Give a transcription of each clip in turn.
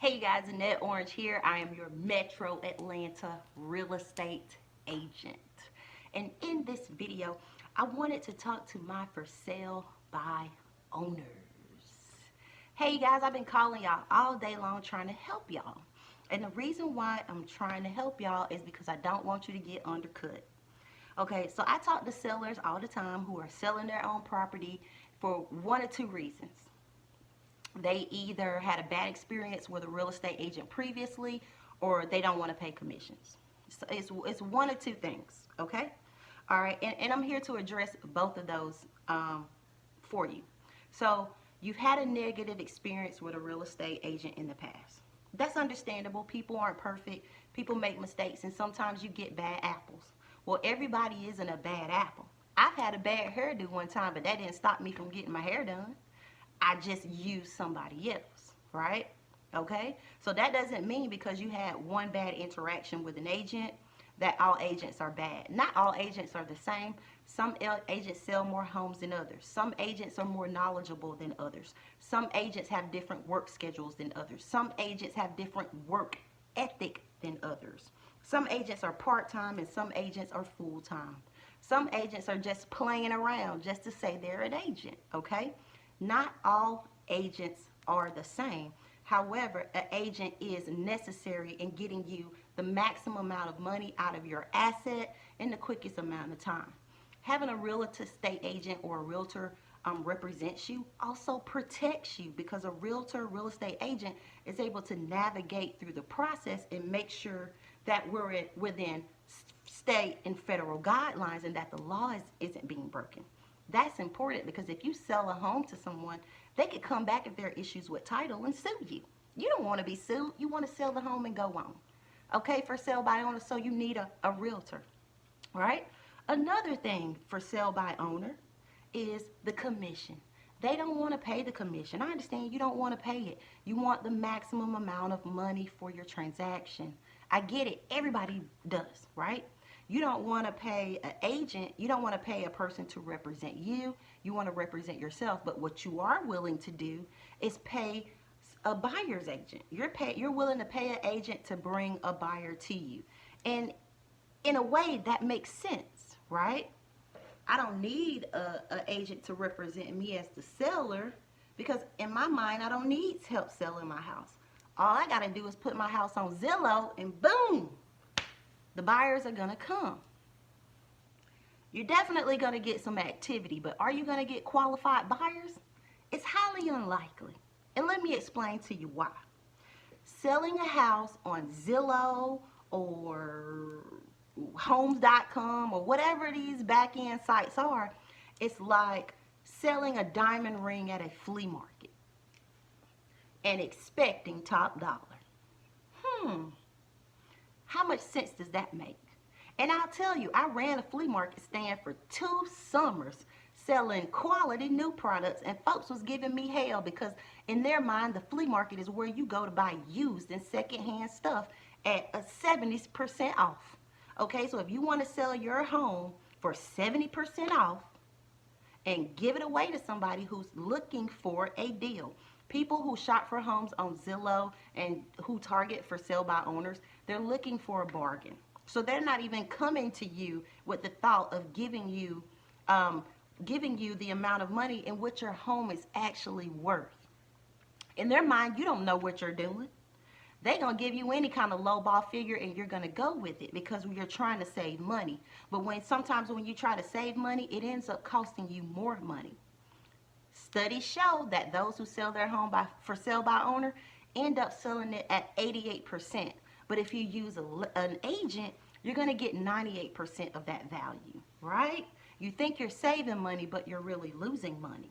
Hey guys, Annette Orange here. I am your Metro Atlanta real estate agent. And in this video, I wanted to talk to my for sale by owners. Hey guys, I've been calling y'all all day long trying to help y'all. And the reason why I'm trying to help y'all is because I don't want you to get undercut. Okay, so I talk to sellers all the time who are selling their own property for one or two reasons. They either had a bad experience with a real estate agent previously, or they don't want to pay commissions. So it's one or two things, okay? All right, and I'm here to address both of those for you. So you've had a negative experience with a real estate agent in the past. That's understandable. People aren't perfect. People make mistakes, and sometimes you get bad apples. Well, everybody isn't a bad apple. I've had a bad hairdo one time, but that didn't stop me from getting my hair done. I just used somebody else, right? Okay? So that doesn't mean because you had one bad interaction with an agent that all agents are bad. Not all agents are the same. Some agents sell more homes than others. Some agents are more knowledgeable than others. Some agents have different work schedules than others. Some agents have different work ethic than others. Some agents are part-time and some agents are full-time. Some agents are just playing around just to say they're an agent, okay? Not all agents are the same. However, an agent is necessary in getting you the maximum amount of money out of your asset in the quickest amount of time. Having a real estate agent or a realtor represents you also protects you, because a realtor, real estate agent is able to navigate through the process and make sure that we're within state and federal guidelines and that the law isn't being broken. That's important, because if you sell a home to someone, they could come back if there are issues with title and sue you. You don't want to be sued. You want to sell the home and go on. Okay, for sale by owner, so you need a realtor, right? Another thing for sale by owner is the commission. They don't want to pay the commission. I understand you don't want to pay it. You want the maximum amount of money for your transaction. I get it. Everybody does, right? You don't want to pay an agent. You don't want to pay a person to represent you. You want to represent yourself. But what you are willing to do is pay a buyer's agent. You're willing to pay an agent to bring a buyer to you. And in a way, that makes sense, right? I don't need an agent to represent me as the seller, because in my mind, I don't need help selling my house. All I got to do is put my house on Zillow and boom, the buyers are going to come. You're definitely going to get some activity, but are you going to get qualified buyers? It's highly unlikely. And let me explain to you why. Selling a house on Zillow or homes.com or whatever these back-end sites are, it's like selling a diamond ring at a flea market and expecting top dollar. How much sense does that make? And I'll tell you, I ran a flea market stand for 2 summers selling quality new products, and folks was giving me hell because in their mind, the flea market is where you go to buy used and secondhand stuff at a 70% off. Okay, so if you want to sell your home for 70% off and give it away to somebody who's looking for a deal. People who shop for homes on Zillow and who target for sale by owners, they're looking for a bargain. So they're not even coming to you with the thought of giving you the amount of in in which your home is actually worth. In their mind, you don't know what you're doing. They're going to give you any kind of lowball figure and you're going to go with it because you're trying to save money. But sometimes when you try to save money, it ends up costing you more money. Studies show that those who sell their home for sale by owner end up selling it at 88%. But if you use an agent, you're going to get 98% of that value, right? You think you're saving money, but you're really losing money.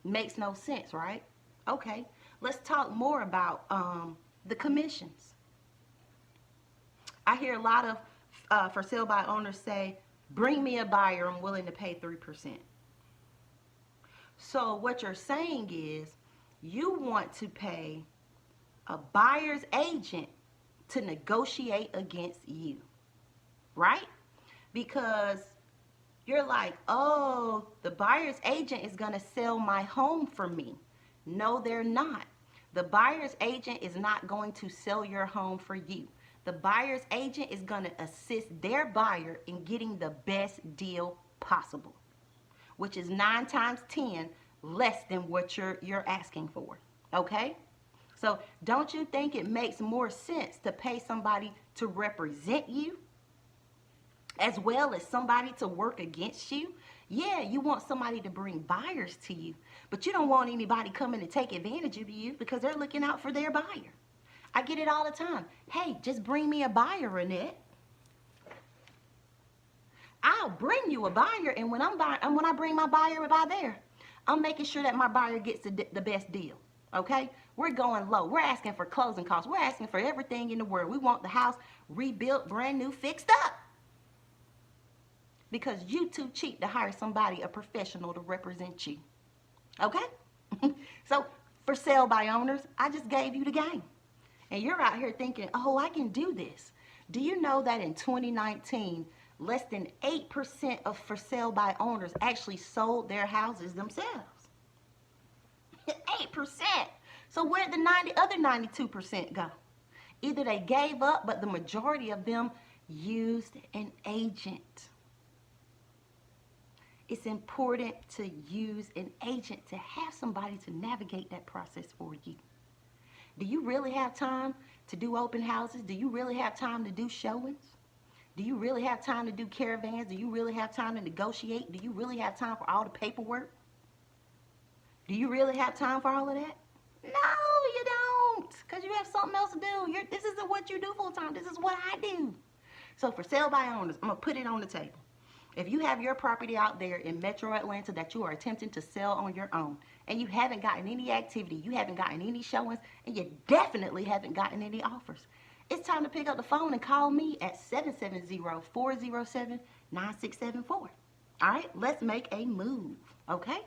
Makes no sense, right? Okay, let's talk more about the commissions. I hear a lot of for sale by owners say, bring me a buyer, I'm willing to pay 3%. So what you're saying is you want to pay a buyer's agent to negotiate against you, right? Because you're like, oh, the buyer's agent is going to sell my home for me. No, they're not. The buyer's agent is not going to sell your home for you. The buyer's agent is going to assist their buyer in getting the best deal possible, which is 9 times 10 less than what you're asking for. Okay? So don't you think it makes more sense to pay somebody to represent you as well as somebody to work against you? Yeah, you want somebody to bring buyers to you, but you don't want anybody coming to take advantage of you because they're looking out for their buyer. I get it all the time. Hey, just bring me a buyer, Annette. I'll bring you a buyer, and when I bring my buyer by there, I'm making sure that my buyer gets the best deal. Okay? We're going low. We're asking for closing costs. We're asking for everything in the world. We want the house rebuilt, brand new, fixed up. Because you too cheap to hire somebody, a professional, to represent you. Okay? So, for sale by owners, I just gave you the game. And you're out here thinking, oh, I can do this. Do you know that in 2019, less than 8% of for sale by owners actually sold their houses themselves? 8%. So where'd the other 92% go? Either they gave up, but the majority of them used an agent. It's important to use an agent, to have somebody to navigate that process for you. Do you really have time to do open houses? Do you really have time to do showings? Do you really have time to do caravans? Do you really have time to negotiate? Do you really have time for all the paperwork? Do you really have time for all of that? No, you don't, because you have something else to do. This isn't what you do full time. This is what I do. So for sale by owners, I'm going to put it on the table. If you have your property out there in Metro Atlanta that you are attempting to sell on your own, and you haven't gotten any activity, you haven't gotten any showings, and you definitely haven't gotten any offers, it's time to pick up the phone and call me at 770-407-9674. All right, let's make a move, okay?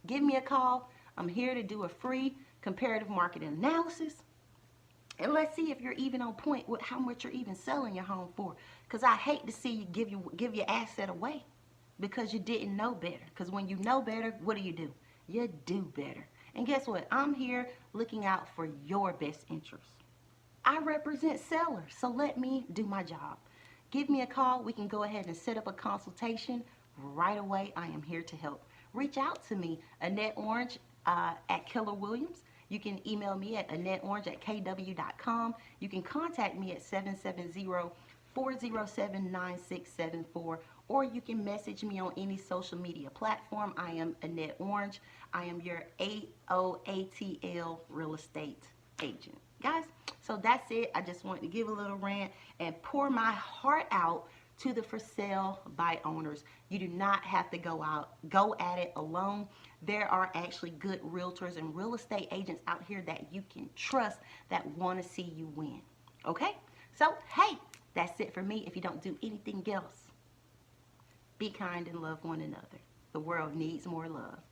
Give me a call. I'm here to do a free comparative market analysis. And let's see if you're even on point with how much you're even selling your home for. Because I hate to see you give your asset away because you didn't know better. Because when you know better, what do? You do better. And guess what? I'm here looking out for your best interests. I represent sellers, so let me do my job. Give me a call. We can go ahead and set up a consultation right away. I am here to help. Reach out to me, Annette Orange at Keller Williams. You can email me at AnnetteOrange@kw.com. You can contact me at 770-407-9674, or you can message me on any social media platform. I am Annette Orange. I am your aorealestateatl real estate agent. Guys, so that's it. I just wanted to give a little rant and pour my heart out to the for sale by owners. You do not have to go at it alone. There are actually good realtors and real estate agents out here that you can trust that want to see you win. Okay? So, hey, that's it for me. If you don't do anything else, be kind and love one another. The world needs more love.